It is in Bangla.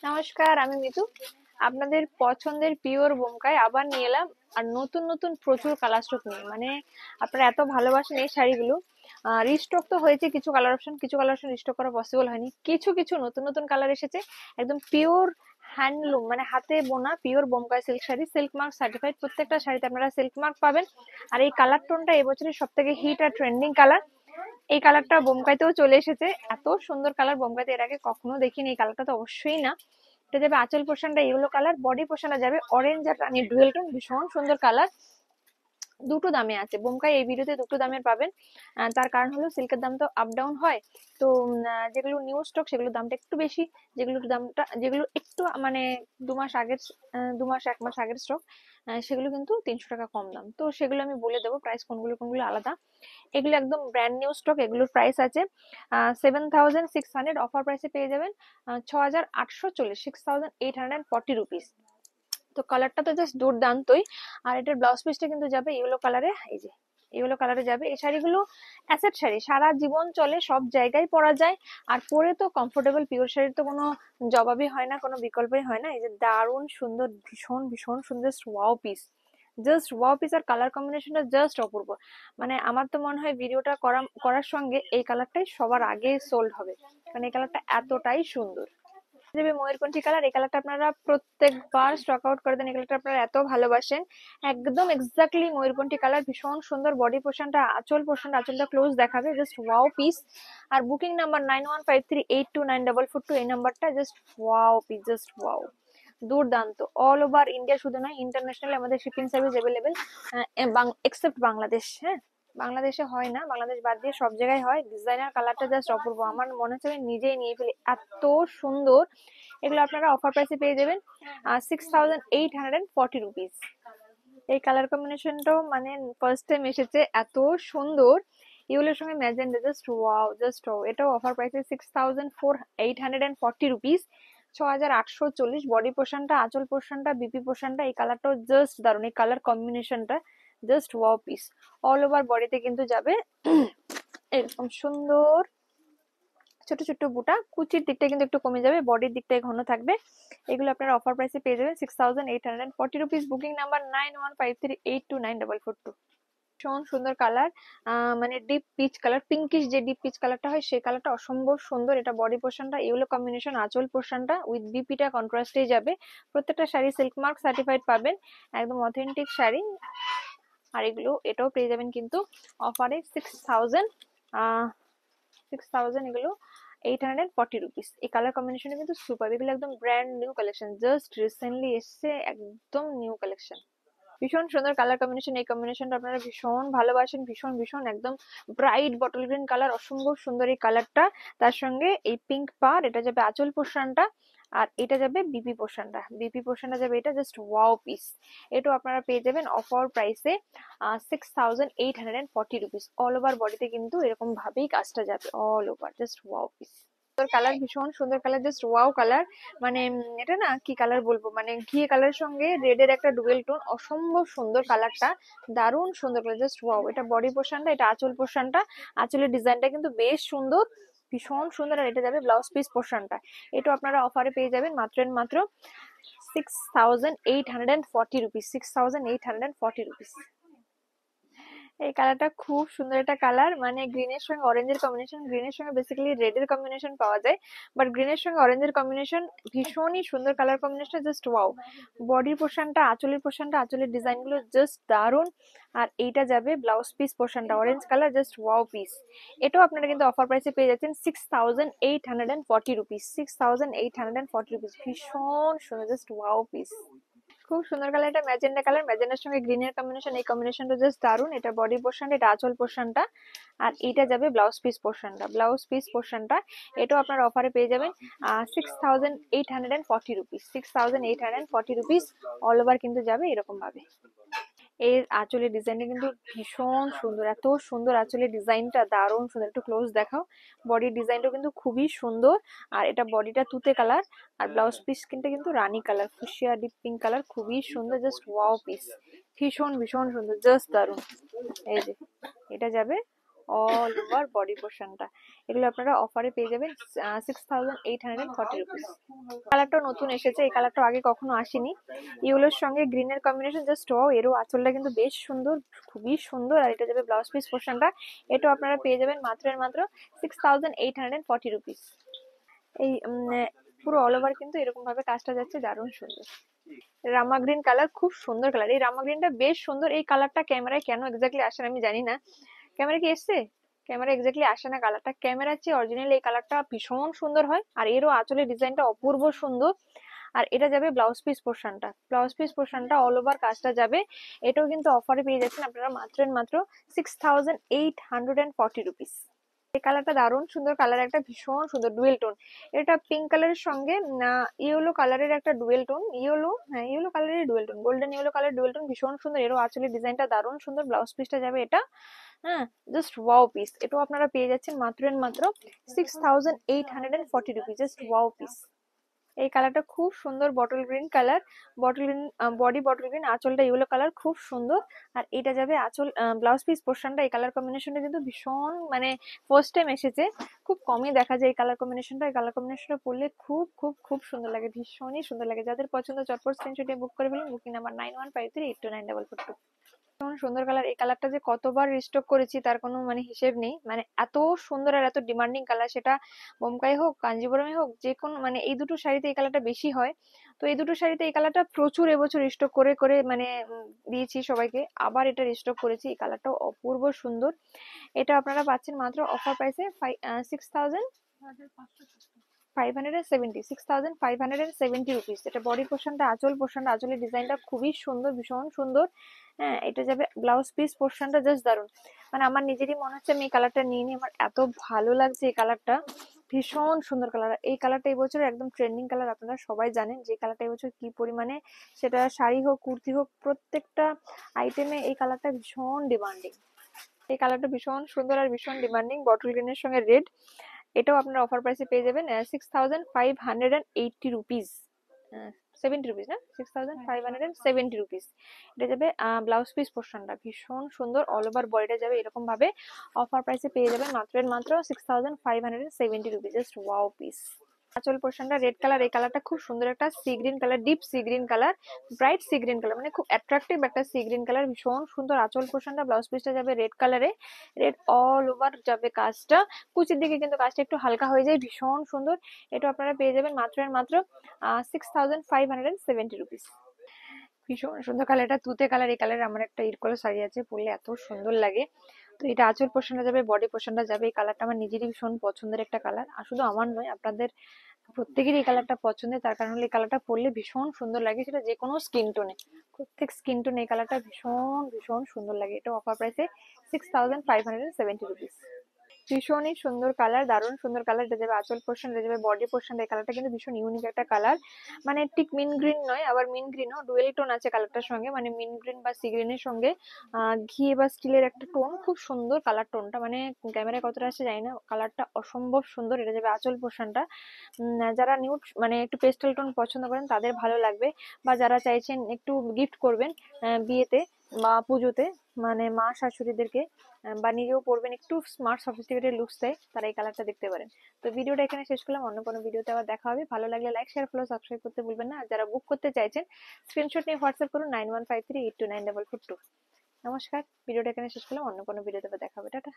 নমস্কার, আমি মিতু। আপনাদের পছন্দের পিওর বোমকায় আবার নিয়ে এলাম। আর নতুন নতুন প্রচুর কালার স্টক নিয়ে, মানে আপনারা এত ভালোবাসেন এই শাড়িগুলো। রিস্টক তো হয়েছে কিছু কালার অপশন, কিছু কালার অপশন রিস্টক করা পসিবল হয়নি। কিছু কিছু নতুন নতুন কালার এসেছে, একদম পিওর হ্যান্ডলুম, মানে হাতে বোনা pure Bomkai silk sari, silk mark certified. প্রত্যেকটা শাড়িতে আপনারা সিল্ক মার্ক পাবেন। আর এই কালার টোনটা এবছরের সব থেকে হিট আর ট্রেন্ডিং কালার। এই কালারটা বোমকাইতেও চলে এসেছে। এত সুন্দর কালার বোমকাইতে এর আগে কখনো দেখিনি। এই কালারটা তো অবশ্যই না। এটা যাবে আঁচল পোর্শনটা ইয়েলো কালার, বডি পোর্শনটা যাবে অরেঞ্জ আর রানী ডুয়েল টোন, ভীষণ সুন্দর কালার। দুটো দামে আছে বোমকাই, এই ভিডিওতে দুটো দামের পাবেন। তার কারণ হলো সিল্কের দাম তো আপ ডাউন হয়। তো যেগুলো নিউ স্টক সেগুলোর দামটা একটু বেশি, যেগুলো একটু মানে 2 মাস আগের, 2 মাস 1 মাস আগের স্টক, সেগুলো কিন্তু 300 টাকা কম দাম। তো সেগুলো আমি বলে দেবো প্রাইস কোনগুলো কোনগুলো আলাদা। এগুলো একদম ব্র্যান্ড নিউ স্টক, এগুলোর প্রাইস আছে 7,600, অফার প্রাইসে পেয়ে যাবেন 6,840, 6,840 রুপিস। তো কালারটা তো জাস্ট দুর্দান্তই। আর এটার ব্লাউজ পিসটা কিন্তু যাবে ইয়েলো কালারে, এই যে ইয়েলো কালারে যাবে। এই শাড়িগুলো অ্যাসেট শাড়ি, সারা জীবন চলে, সব জায়গায় পরা যায়। আর পরে তো কমফোর্টেবল, পিওর শাড়ির তো কোনো জবাবই হয় না, কোনো বিকল্পই হয় না। এই যে দারুণ সুন্দর, ভীষণ ভীষণ সুন্দর wow piece, just wow piece. আর কালার কম্বিনেশনটা জাস্ট অপূর্ব। মানে আমার তো মনে হয় ভিডিওটা করার সঙ্গে এই কালারটাই সবার আগে সোল্ড হবে, কারণ এই কালারটা এতটাই সুন্দর। যাবে ময়ূরকণ্ঠী কালার, এই কালারটা আপনারা প্রত্যেকবার স্টক আউট করে দেন। এই কালারটা আপনারা এত ভালোবাসেন, একদম এক্স্যাক্টলি ময়ূরকণ্ঠী কালার, ভীষণ সুন্দর। বডি পোর্শনটা, আঁচলটা ক্লোজ দেখাবে, জাস্ট ওয়াও পিস। আর বুকিং নাম্বার 9153829442, এই নাম্বারটা, just wow piece, just wow, দুর্দান্ত। অল ওভার ইন্ডিয়া, শুধু নয় ইন্টারন্যাশনাল আমাদের shipping service available, except Bangladesh. হ্যাঁ, বাংলাদেশে হয় না, বাংলাদেশ বাদ দিয়ে সব জায়গায় হয়। ডিজাইনার কালারটা জাস্ট অপূর্ব, আমার মনে হচ্ছে আমি নিজেই নিয়ে ফেলি, এত সুন্দর। এগুলো আপনারা অফার প্রাইসে পেয়ে যাবেন 6,840 রুপিস। এই কালার কম্বিনেশনটাও মানে ফার্স্ট টাইম এসেছে, এত সুন্দর। ইউলের সঙ্গে magenta, just wow, just wow. এটাও অফার প্রাইসে 6,840 রুপিস, 6,840। বডি পোর্শনটা, আঁচল পোর্শনটা, বিপি পোর্শনটা, এই কালারটাও জাস্ট দারুণ। এই কালার কম্বিনেশনটা just wow piece. All over বডিতে কিন্তু যাবে এরকম সুন্দর ছোট ছোট বুটা, কুচির দিকটা কিন্তু একটু কমে যাবে, বডির দিকটাই ঘন থাকবে। এগুলো আপনারা অফার প্রাইসে পেয়ে যাবেন 6,840 রুপিস। Booking number 9153829442। ভীষণ সুন্দর কালার, মানে ডিপ পিচ কালার, পিঙ্কিশ যে ডিপ পিচ কালারটা হয় সেই কালারটা অসম্ভব সুন্দর। এটা বডি পোর্শনটা ইয়েলো কম্বিনেশন, আঁচল পোর্শনটা উইথ বিপিটা কন্ট্রাস্টে যাবে। প্রত্যেকটা শাড়ি সিল্ক মার্ক সার্টিফাইড পাবেন, একদম অথেন্টিক শাড়ি। আর এটাও পেয়ে যাবেন কিন্তু অফারে 6,000 এগুলো 840 রুপিস। এই কালার কম্বিনেশনে কিন্তু সুপার, এগুলো একদম brand new collection, just recently এসছে, একদম নিউ কালেকশন। ভীষণ সুন্দর কালার কম্বিনেশন। এই কম্বিনেশনটা আপনারা ভীষণ ভালোবাসেন, ভীষণ ভীষণ, একদম ব্রাইট বটল গ্রিন কালার, অসম্ভব সুন্দর এই কালারটা। তার সঙ্গে এই পিঙ্ক পার, এটা যাবে আঁচল পোর্শনটা, আর এটা যাবে বিপি পোর্শনটা যাবে এটা, জাস্ট ওয়াও পিস। এটাও আপনারা পেয়ে যাবেন অফার প্রাইসে 6,840 রুপিস। অল ওভার বডিতে কিন্তু এরকম ভাবেই কাজটা যাবে, all over, just wow piece. Colour, ভীষণ সুন্দর কালার, জাস্ট ওয়াও কালার। মানে এটা না কি কালার বলবো, মানে ঘিয়ে কালার সঙ্গে রেডের একটা ডুয়েল টোন, অসম্ভব সুন্দর কালারটা, দারুণ সুন্দর কালার, জাস্ট ওয়াও। এটা বডি পোর্শনটা, এটা আঁচল পোর্শনটা, আঁচলের ডিজাইনটা কিন্তু বেশ সুন্দর, ভীষণ সুন্দর। আর এটা যাবে ব্লাউজ পিস পোর্শনটা। এটা আপনারা অফারে পেয়ে যাবেন মাত্র 6,840 রুপিস, 6,840 রুপিস। এই কালারটা খুব সুন্দর একটা কালার, মানে গ্রিনের সঙ্গে অরেঞ্জের কম্বিনেশন, গ্রিনের সঙ্গে বেসিক্যালি রেডের কম্বিনেশন পাওয়া যায়, বাট গ্রিনের সঙ্গে অরেঞ্জের কম্বিনেশন ভীষণই সুন্দর কালার কম্বিনেশন, জাস্ট ওয়াও। বডির পোর্শনটা, আঁচলের ডিজাইন গুলো জাস্ট দারুন। আর এইটা যাবে ব্লাউজ পিস পোর্শনটা, orange colour, just wow piece. এটাও আপনারা কিন্তু অফার প্রাইসে পেয়ে যাচ্ছেন 6,840 রুপিস, 6,840 রুপিস। ভীষণ সুন্দর, জাস্ট ওয়াও পিস, খুব সুন্দর কালার। এটা ম্যাজেন্ডা কালার, ম্যাজেন্ডার সঙ্গে গ্রিনের কম্বিনেশন, এই কম্বিনেশনটা জাস্ট দারুন। এটা বডি পোর্শনটা, এটা আঁচল পোর্শনটা, আর এটা যাবে ব্লাউজ পিস পোর্শনটা। এটাও আপনারা অফারে পেয়ে যাবেন 6,840 রুপিস, 6,840 রুপিস। অল ওভার কিন্তু যাবে এরকম ভাবে। এর আঁচলের ডিজাইনটা কিন্তু ভীষণ সুন্দর, এত সুন্দর আঁচলের ডিজাইনটা, দারুণ সুন্দর। একটু ক্লোজ দেখাও, বডির ডিজাইনটাও কিন্তু খুবই সুন্দর। আর এটা বডিটা তুতে কালার, আর ব্লাউজ পিস কিন্তু রানী colour, fuchsia deep pink colour, খুবই সুন্দর, জাস্ট ওয়াও পিস, ভীষণ ভীষণ সুন্দর, জাস্ট দারুণ। এই যে এটা যাবে অল ওভার বডি পোর্শনটা। এগুলো আপনারা অফারে পেয়ে যাবেন 6,840 রুপিস। কালারটা নতুন এসেছে, এই কালারটা আগে কখনো আসেনি। ইয়েলোর সঙ্গে গ্রিনের কম্বিনেশন জাস্ট ওয়াও। এরও আঁচলটা কিন্তু বেশ সুন্দর, খুবই সুন্দর। আর এটা যাবে ব্লাউজ পিস পোর্শনটা, এটাও আপনারা পেয়ে যাবেন মাত্র 6,840 রুপিস। এই পুরো অল ওভার কিন্তু এরকম ভাবে কাজটা যাচ্ছে, দারুণ সুন্দর। রামা গ্রিন কালার, খুব সুন্দর কালার। এই রামা গ্রিনটা বেশ সুন্দর। এই কালারটা ক্যামেরায় কেন এক্স্যাক্টলি আসে না আমি জানি না। ক্যামেরা কি এসছে? ক্যামেরা এক্স্যাক্টলি আসে না কালারটা। ক্যামেরার চেয়ে অরিজিনাল এই কালারটা ভীষণ সুন্দর হয়। আর এরও আঁচলের ডিজাইনটা অপূর্ব সুন্দর। আর এটা যাবে ব্লাউজ পিস পোর্শনটা, ব্লাউজ পিস পোর্শনটা অল ওভার কাজটা যাবে। এটাও কিন্তু অফারে পেয়ে যাচ্ছেন আপনারা মাত্র 6,840 রুপিস। এই কালারটা দারুণ সুন্দর কালার, একটা ভীষণ সুন্দর ডুয়েল টোন। এটা পিঙ্ক কালারের সঙ্গে ইয়েলো কালারের একটা ডুয়েল টোন, ইয়েলো, হ্যাঁ ইয়েলো কালারের dual tone, golden yellow colour dual tone, ভীষণ সুন্দর। এরও আসলে ডিজাইনটা দারুণ সুন্দর। ব্লাউজ পিসটা যাবে এটা, হ্যাঁ জাস্ট ওয়াও পিস। এটাও আপনারা পেয়ে যাচ্ছেন মাত্র 6,840 রুপিস, জাস্ট ওয়াও পিস। এই কালারটা খুব সুন্দর, bottle green colour, bottle green body bottle green, আঁচলটা ইয়েলো কালার, খুব সুন্দর। আর এটা যাবে আঁচল ব্লাউজ পিস পোর্শনটা। এই কালার কম্বিনেশনটা কিন্তু ভীষণ মানে ফার্স্ট টাইম এসেছে, খুব কমই দেখা যায় এই কালার কম্বিনেশনটা। এই কালার কম্বিনেশনটা পরলে খুব খুব খুব সুন্দর লাগে, ভীষণই সুন্দর লাগে। যাদের পছন্দ চটপট স্ক্রিনশট দিয়ে বুক করে ফেলুন। Booking number 9153829442। ভীষণ সুন্দর কালার। এই কালারটা যে কতবার রিস্টক করেছি তার কোনো মানে হিসেব নেই। মানে এত সুন্দর আর এত ডিমান্ডিং কালার, সেটা বোমকাই হোক কাঞ্জিবরমে হোক, যে কোনো মানে এই দুটো শাড়িতে এই কালারটা বেশি হয়। তো এই দুটো শাড়িতে এই কালারটা প্রচুর এবছর রিস্টক করে করে মানে দিয়েছি সবাইকে। আবার এটা রিস্টক করেছি, এই কালারটাও অপূর্ব সুন্দর। এটা আপনারা পাচ্ছেন মাত্র অফার প্রাইসে 6,570 রুপিস। এটা বডি পোর্শনটা, আঁচল পোর্শনটা, আঁচলের ডিজাইনটা খুবই সুন্দর, ভীষণ সুন্দর। হ্যাঁ এটা যাবে ব্লাউজ পিস পোর্শনটা, জাস্ট দারুন। মানে আমার নিজেরই মনে হচ্ছে আমি এই কালারটা নিয়ে নিই, আমার এত ভালো লাগছে এই কালারটা, ভীষণ সুন্দর কালার। এই কালারটা এই বছর একদম ট্রেন্ডিং কালার, আপনারা সবাই জানেন যে কালারটা এই বছর কি পরিমাণে, সেটা শাড়ি হোক কুর্তি হোক, প্রত্যেকটা আইটেমে এই কালারটা ভীষণ ডিমান্ডিং। এই কালারটা ভীষণ সুন্দর আর ভীষণ ডিমান্ডিং, বটল গ্রিনের সঙ্গে রেড। এটাও আপনারা অফার প্রাইসে পেয়ে যাবেন 6,580 রুপিস, 70 রুপিস না, 6,570 রুপিস। এটা যাবে ব্লাউজ পিস পোর্শনটা, ভীষণ সুন্দর। অল ওভার বডিটা যাবে এরকম ভাবে, অফার প্রাইসে পেয়ে যাবেন মাত্র 6,570 রুপিস, জাস্ট ওয়াও পিস। আঁচল পোর্শনটা রেড কালার, এই কালারটা খুব সুন্দর, একটা sea green colour, deep sea green colour, bright sea green colour, মানে খুব অ্যাট্রাকটিভ একটা সি গ্রিন কালার, ভীষণ সুন্দর। আঁচল পোর্শনটা, ব্লাউজ পিসটা যাবে রেড কালারে, রেড অল ওভার যাবে কাজটা। কুচির দিকে কিন্তু কাজটা একটু হালকা হয়ে যায়, ভীষণ সুন্দর। এটা আপনারা পেয়ে যাবেন মাত্র 6,570 রুপিস। ভীষণ সুন্দর কালার, এটা তুতে কালার। এই কালারে আমার একটা ইরকল শাড়ি আছে, পরলে এত সুন্দর লাগে। তো এটা আঁচল পোর্শনটা যাবে, বডি পোর্শনটা যাবে। এই কালারটা আমার নিজেরই ভীষণ পছন্দের একটা কালার, আর শুধু আমার নয় আপনাদের প্রত্যেকেরই এই কালারটা পছন্দের। তার কারণ হলো এই কালারটা পরলে ভীষণ সুন্দর লাগে, সেটা যে কোনো স্কিন টোনে, প্রত্যেক স্কিন টোনে এই কালারটা ভীষণ ভীষণ সুন্দর লাগে। এটা অফার প্রাইসে 6,570 রুপিস। ভীষণই সুন্দর কালার, দারুণ সুন্দর কালার। এটা যাবে আঁচল পোর্শন, এটা যাবে বডি পোর্শন। এই কালারটা কিন্তু ভীষণ ইউনিক একটা কালার, মানে ঠিক মিন গ্রিন নয় আবার মিন গ্রিনও, ডুয়েল টোন আছে কালারটার সঙ্গে, মানে মিন গ্রিন বা সি গ্রিনের সঙ্গে ঘি বা স্টিলের একটা টোন, খুব সুন্দর কালার টোনটা। মানে ক্যামেরায় কতটা আসে জানি না, কালারটা অসম্ভব সুন্দর। এটা যাবে আঁচল পোর্শনটা। যারা নিউড মানে একটু পেস্টেল টোন পছন্দ করেন তাদের ভালো লাগবে, বা যারা চাইছেন একটু গিফট করবেন বিয়েতে বা পুজোতে, মানে মা শাশুড়িদেরকে, বা নিজেও পরবেন, একটু স্মার্ট সফিস্টিকেটেড লুকস দেয়, তারা এই কালারটা দেখতে পারেন। তো ভিডিওটা এখানে শেষ করলাম, অন্য কোনো ভিডিওতে আবার দেখা হবে। ভালো লাগলে লাইক শেয়ার ফলো সাবস্ক্রাইব করতে ভুলবেন না। আর যারা বুক করতে চাইছেন স্ক্রিনশট নিয়ে হোয়াটসঅ্যাপ করুন 9153829442। নমস্কার, ভিডিওটা এখানে শেষ করলাম, অন্য কোনো ভিডিওতে আবার দেখা হবে। টাটা।